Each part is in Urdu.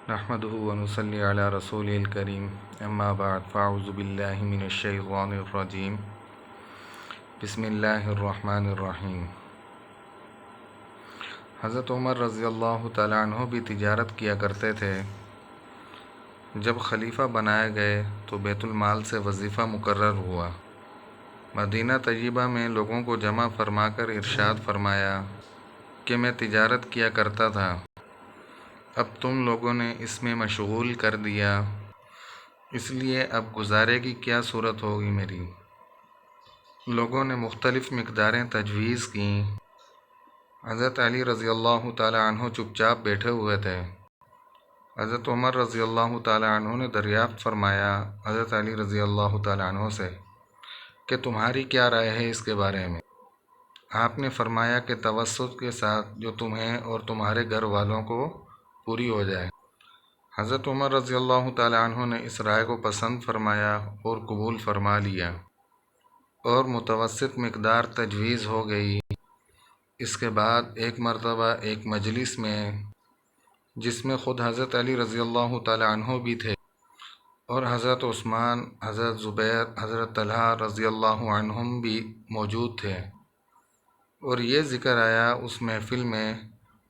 نحمده ونصلي على رسوله الكريم اما بعد فاعوذ بالله من الشیطان الرجیم بسم اللہ الرحمن الرحیم۔ حضرت عمر رضی اللہ تعالیٰ عنہ بھی تجارت کیا کرتے تھے۔ جب خلیفہ بنائے گئے تو بیت المال سے وظیفہ مقرر ہوا۔ مدینہ طیبہ میں لوگوں کو جمع فرما کر ارشاد فرمایا کہ میں تجارت کیا کرتا تھا، اب تم لوگوں نے اس میں مشغول کر دیا، اس لیے اب گزارے کی کیا صورت ہوگی میری۔ لوگوں نے مختلف مقداریں تجویز کیں۔ حضرت علی رضی اللہ تعالیٰ عنہ چپ چاپ بیٹھے ہوئے تھے۔ حضرت عمر رضی اللہ تعالیٰ عنہ نے دریافت فرمایا حضرت علی رضی اللہ تعالیٰ عنہ سے کہ تمہاری کیا رائے ہے اس کے بارے میں۔ آپ نے فرمایا کہ توسط کے ساتھ جو تمہیں اور تمہارے گھر والوں کو پوری ہو جائے۔ حضرت عمر رضی اللہ تعالیٰ عنہ نے اس رائے کو پسند فرمایا اور قبول فرما لیا اور متوسط مقدار تجویز ہو گئی۔ اس کے بعد ایک مرتبہ ایک مجلس میں، جس میں خود حضرت علی رضی اللہ تعالیٰ عنہ بھی تھے اور حضرت عثمان، حضرت زبیر، حضرت طلحہ رضی اللہ عنہم بھی موجود تھے، اور یہ ذکر آیا اس محفل میں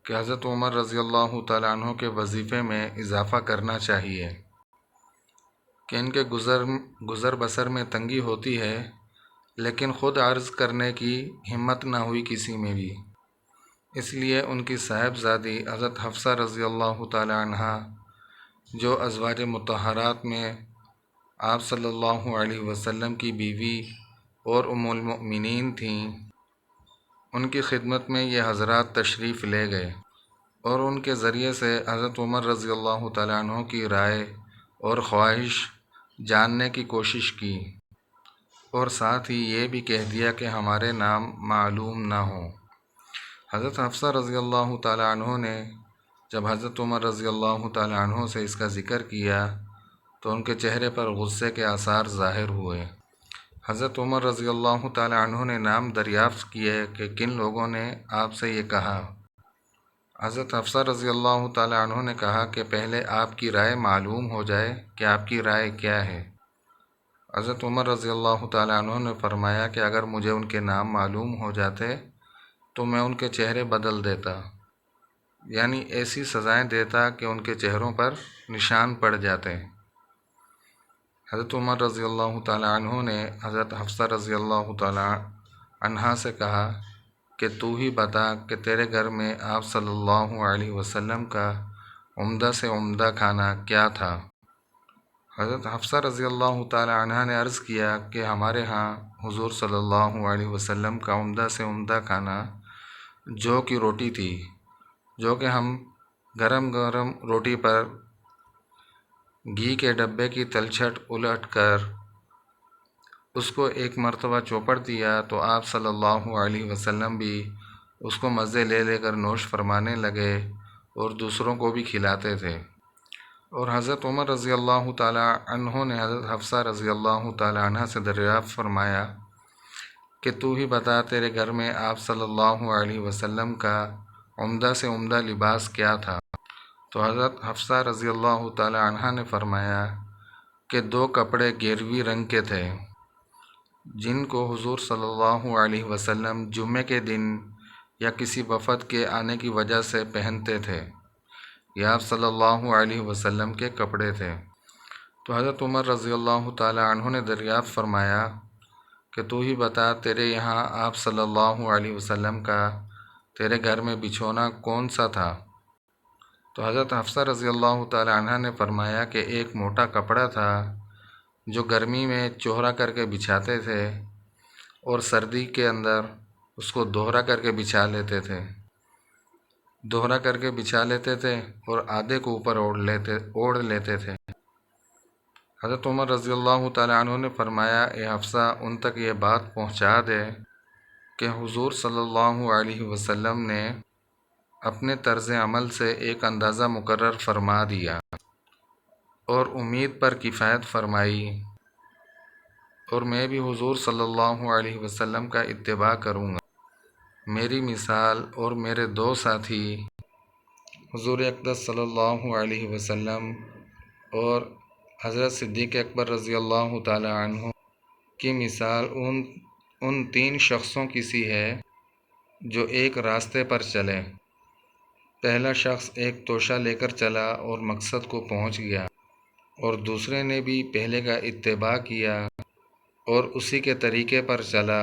کہ حضرت عمر رضی اللہ تعالیٰ عنہ کے وظیفے میں اضافہ کرنا چاہیے کہ ان کے گزر بسر میں تنگی ہوتی ہے، لیکن خود عرض کرنے کی ہمت نہ ہوئی کسی میں بھی۔ اس لیے ان کی صاحبزادی حضرت حفصہ رضی اللہ تعالیٰ عنہ، جو ازواج مطہرات میں آپ صلی اللہ علیہ وسلم کی بیوی اور ام المؤمنین تھیں، ان کی خدمت میں یہ حضرات تشریف لے گئے اور ان کے ذریعے سے حضرت عمر رضی اللہ تعالیٰ عنہ کی رائے اور خواہش جاننے کی کوشش کی، اور ساتھ ہی یہ بھی کہہ دیا کہ ہمارے نام معلوم نہ ہوں۔ حضرت حفصہ رضی اللہ تعالیٰ عنہ نے جب حضرت عمر رضی اللہ تعالیٰ عنہ سے اس کا ذکر کیا تو ان کے چہرے پر غصے کے آثار ظاہر ہوئے۔ حضرت عمر رضی اللہ تعالیٰ عنہ نے نام دریافت کیے کہ کن لوگوں نے آپ سے یہ کہا۔ حضرت حفصہ رضی اللہ تعالیٰ عنہ نے کہا کہ پہلے آپ کی رائے معلوم ہو جائے کہ آپ کی رائے کیا ہے۔ حضرت عمر رضی اللہ تعالیٰ عنہ نے فرمایا کہ اگر مجھے ان کے نام معلوم ہو جاتے تو میں ان کے چہرے بدل دیتا، یعنی ایسی سزائیں دیتا کہ ان کے چہروں پر نشان پڑ جاتے۔ حضرت عمر رضی اللہ تعالیٰ عنہ نے حضرت حفصہ رضی اللہ تعالیٰ عنہا سے کہا کہ تو ہی بتا کہ تیرے گھر میں آپ صلی اللہ علیہ وسلم کا عمدہ سے عمدہ کھانا کیا تھا۔ حضرت حفصہ رضی اللہ تعالیٰ عنہ نے عرض کیا کہ ہمارے ہاں حضور صلی اللہ علیہ وسلم کا عمدہ سے عمدہ کھانا جو کی روٹی تھی، جو کہ ہم گرم گرم روٹی پر گھی کے ڈبے کی تلچھٹ الٹ کر اس کو ایک مرتبہ چوپڑ دیا تو آپ صلی اللہ علیہ وسلم بھی اس کو مزے لے لے کر نوش فرمانے لگے اور دوسروں کو بھی کھلاتے تھے۔ اور حضرت عمر رضی اللہ تعالیٰ عنہ نے حضرت حفصہ رضی اللہ تعالیٰ عنہ سے دریافت فرمایا کہ تو ہی بتا تیرے گھر میں آپ صلی اللہ علیہ وسلم کا عمدہ سے عمدہ لباس کیا تھا۔ تو حضرت حفصہ رضی اللہ تعالیٰ عنہ نے فرمایا کہ 2 کپڑے گیروی رنگ کے تھے، جن کو حضور صلی اللہ علیہ وسلم جمعے کے دن یا کسی وفد کے آنے کی وجہ سے پہنتے تھے، یہ آپ صلی اللہ علیہ وسلم کے کپڑے تھے۔ تو حضرت عمر رضی اللہ تعالیٰ عنہ نے دریافت فرمایا کہ تو ہی بتا تیرے یہاں آپ صلی اللہ علیہ وسلم کا تیرے گھر میں بچھونا کون سا تھا؟ تو حضرت حفصہ رضی اللہ تعالیٰ عنہ نے فرمایا کہ ایک موٹا کپڑا تھا جو گرمی میں چوہرا کر کے بچھاتے تھے اور سردی کے اندر اس کو دوہرا کر کے بچھا لیتے تھے، دوہرا کر کے بچھا لیتے تھے اور آدھے کو اوپر اوڑھ لیتے تھے۔ حضرت عمر رضی اللہ تعالیٰ عنہ نے فرمایا اے حفصہ ان تک یہ بات پہنچا دے کہ حضور صلی اللہ علیہ وسلم نے اپنے طرز عمل سے ایک اندازہ مقرر فرما دیا اور امید پر کفایت فرمائی، اور میں بھی حضور صلی اللہ علیہ وسلم کا اتباع کروں گا۔ میری مثال اور میرے 2 ساتھی حضور اقدس صلی اللہ علیہ وسلم اور حضرت صدیق اکبر رضی اللہ تعالی عنہ کی مثال ان 3 شخصوں کی سی ہے جو ایک راستے پر چلے۔ پہلا شخص ایک توشہ لے کر چلا اور مقصد کو پہنچ گیا، اور دوسرے نے بھی پہلے کا اتباع کیا اور اسی کے طریقے پر چلا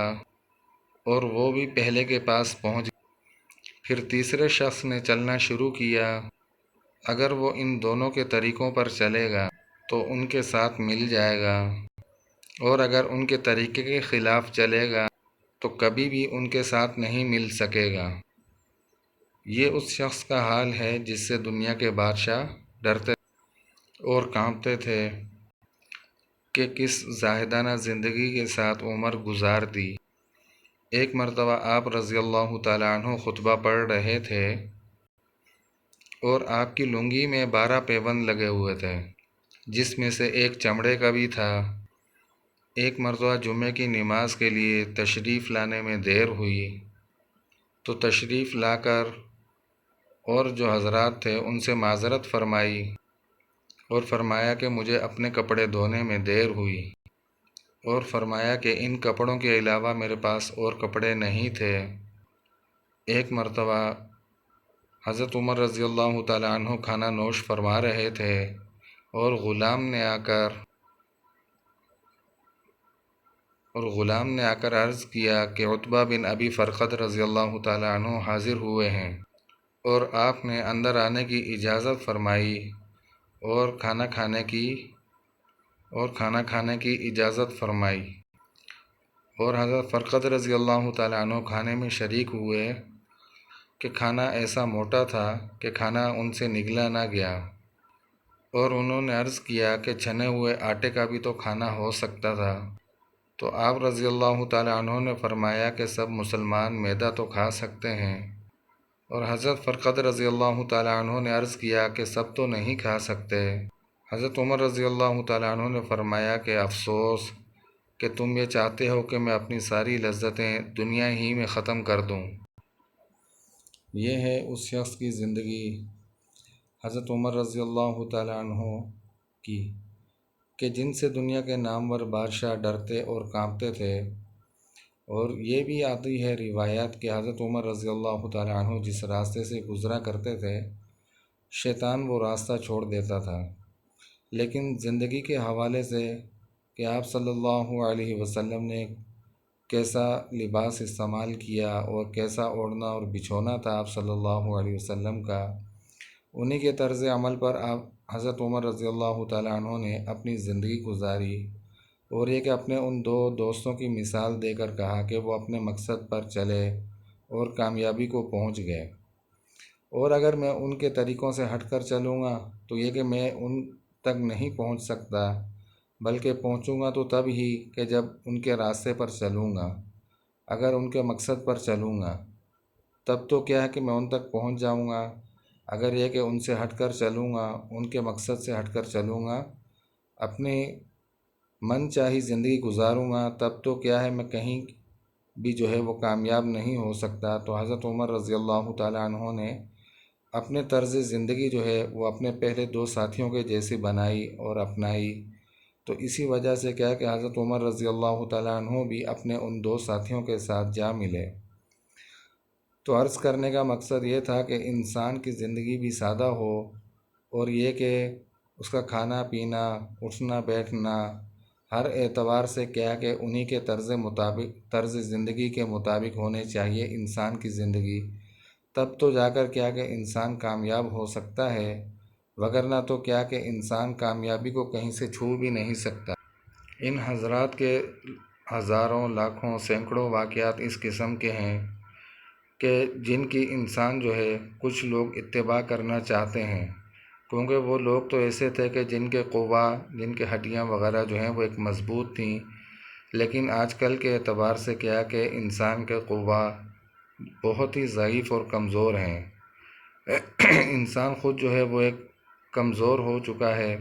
اور وہ بھی پہلے کے پاس پہنچ گیا۔ پھر تیسرے شخص نے چلنا شروع کیا۔ اگر وہ ان دونوں کے طریقوں پر چلے گا تو ان کے ساتھ مل جائے گا، اور اگر ان کے طریقے کے خلاف چلے گا تو کبھی بھی ان کے ساتھ نہیں مل سکے گا۔ یہ اس شخص کا حال ہے جس سے دنیا کے بادشاہ ڈرتے اور کانپتے تھے کہ کس زاہدانہ زندگی کے ساتھ عمر گزار دی۔ ایک مرتبہ آپ رضی اللہ تعالیٰ عنہ خطبہ پڑھ رہے تھے اور آپ کی لنگی میں 12 پیوند لگے ہوئے تھے، جس میں سے ایک چمڑے کا بھی تھا۔ ایک مرتبہ جمعے کی نماز کے لیے تشریف لانے میں دیر ہوئی تو تشریف لا کر اور جو حضرات تھے ان سے معذرت فرمائی اور فرمایا کہ مجھے اپنے کپڑے دھونے میں دیر ہوئی، اور فرمایا کہ ان کپڑوں کے علاوہ میرے پاس اور کپڑے نہیں تھے۔ ایک مرتبہ حضرت عمر رضی اللہ تعالیٰ عنہ کھانا نوش فرما رہے تھے اور غلام نے آ کر عرض کیا کہ عتبہ بن ابی فرقد رضی اللہ تعالیٰ عنہ حاضر ہوئے ہیں، اور آپ نے اندر آنے کی اجازت فرمائی اور کھانا کھانے کی اجازت فرمائی، اور حضرت فرقد رضی اللہ تعالیٰ عنہ کھانے میں شریک ہوئے کہ کھانا ایسا موٹا تھا کہ کھانا ان سے نگلا نہ گیا، اور انہوں نے عرض کیا کہ چھنے ہوئے آٹے کا بھی تو کھانا ہو سکتا تھا۔ تو آپ رضی اللہ تعالیٰ عنہ نے فرمایا کہ سب مسلمان میدا تو کھا سکتے ہیں، اور حضرت فرقد رضی اللہ تعالیٰ عنہ نے عرض کیا کہ سب تو نہیں کھا سکتے۔ حضرت عمر رضی اللہ تعالیٰ عنہ نے فرمایا کہ افسوس کہ تم یہ چاہتے ہو کہ میں اپنی ساری لذتیں دنیا ہی میں ختم کر دوں۔ یہ ہے اس شخص کی زندگی حضرت عمر رضی اللہ تعالیٰ عنہ کی کہ جن سے دنیا کے نامور بادشاہ ڈرتے اور کانپتے تھے۔ اور یہ بھی آتی ہے روایات کہ حضرت عمر رضی اللہ تعالیٰ عنہ جس راستے سے گزرا کرتے تھے شیطان وہ راستہ چھوڑ دیتا تھا، لیکن زندگی کے حوالے سے کہ آپ صلی اللہ علیہ وسلم نے کیسا لباس استعمال کیا اور کیسا اوڑھنا اور بچھونا تھا آپ صلی اللہ علیہ وسلم کا، انہی کے طرز عمل پر آپ حضرت عمر رضی اللہ تعالیٰ عنہ نے اپنی زندگی گزاری، اور یہ کہ اپنے ان 2 دوستوں کی مثال دے کر کہا کہ وہ اپنے مقصد پر چلے اور کامیابی کو پہنچ گئے، اور اگر میں ان کے طریقوں سے ہٹ کر چلوں گا تو یہ کہ میں ان تک نہیں پہنچ سکتا، بلکہ پہنچوں گا تو تب ہی کہ جب ان کے راستے پر چلوں گا۔ اگر ان کے مقصد پر چلوں گا تب تو کیا ہے کہ میں ان تک پہنچ جاؤں گا، اگر یہ کہ ان سے ہٹ کر چلوں گا، ان کے مقصد سے ہٹ کر چلوں گا، اپنی من چاہی زندگی گزاروں گا، تب تو کیا ہے میں کہیں بھی جو ہے وہ کامیاب نہیں ہو سکتا۔ تو حضرت عمر رضی اللہ تعالیٰ عنہ نے اپنے طرز زندگی جو ہے وہ اپنے پہلے 2 ساتھیوں کے جیسی بنائی اور اپنائی، تو اسی وجہ سے کیا کہ حضرت عمر رضی اللہ تعالیٰ عنہ بھی اپنے ان 2 ساتھیوں کے ساتھ جا ملے۔ تو عرض کرنے کا مقصد یہ تھا کہ انسان کی زندگی بھی سادہ ہو، اور یہ کہ اس کا کھانا پینا اٹھنا بیٹھنا ہر اعتبار سے کیا کہ انہی کے طرز زندگی کے مطابق ہونے چاہیے انسان کی زندگی، تب تو جا کر کیا کہ انسان کامیاب ہو سکتا ہے، وگرنہ تو کیا کہ انسان کامیابی کو کہیں سے چھو بھی نہیں سکتا۔ ان حضرات کے ہزاروں لاکھوں سینکڑوں واقعات اس قسم کے ہیں کہ جن کی انسان جو ہے کچھ لوگ اتباع کرنا چاہتے ہیں، کیونکہ وہ لوگ تو ایسے تھے کہ جن کے قوا، جن کے ہڈیاں وغیرہ جو ہیں وہ ایک مضبوط تھیں، لیکن آج کل کے اعتبار سے کیا کہ انسان کے قوا بہت ہی ضعیف اور کمزور ہیں۔ انسان خود جو ہے وہ ایک کمزور ہو چکا ہے،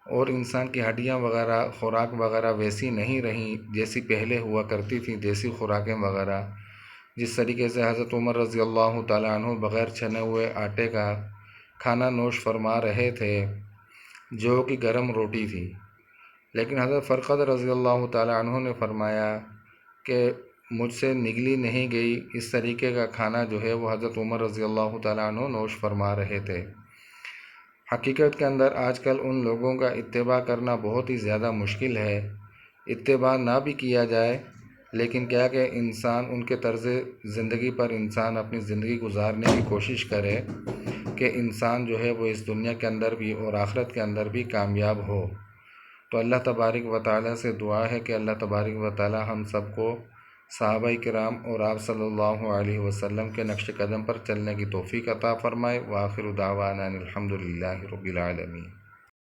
اور انسان کی ہڈیاں وغیرہ خوراک وغیرہ ویسی نہیں رہیں جیسی پہلے ہوا کرتی تھیں، دیسی خوراکیں وغیرہ، جس طریقے سے حضرت عمر رضی اللہ تعالیٰ عنہ بغیر چھنے ہوئے آٹے کا کھانا نوش فرما رہے تھے جو کہ گرم روٹی تھی، لیکن حضرت فرقد رضی اللہ تعالیٰ عنہ نے فرمایا کہ مجھ سے نگلی نہیں گئی، اس طریقے کا کھانا جو ہے وہ حضرت عمر رضی اللہ تعالیٰ عنہ نوش فرما رہے تھے۔ حقیقت کے اندر آج کل ان لوگوں کا اتباع کرنا بہت ہی زیادہ مشکل ہے۔ اتباع نہ بھی کیا جائے لیکن کیا کہ انسان ان کے طرز زندگی پر انسان اپنی زندگی گزارنے کی کوشش کرے کہ انسان جو ہے وہ اس دنیا کے اندر بھی اور آخرت کے اندر بھی کامیاب ہو۔ تو اللہ تبارک و تعالیٰ سے دعا ہے کہ اللہ تبارک و تعالیٰ ہم سب کو صحابہ کرام اور آپ صلی اللہ علیہ وسلم کے نقش قدم پر چلنے کی توفیق عطا فرمائے۔ وآخر دعوانا ان الحمد للہ رب العالمین۔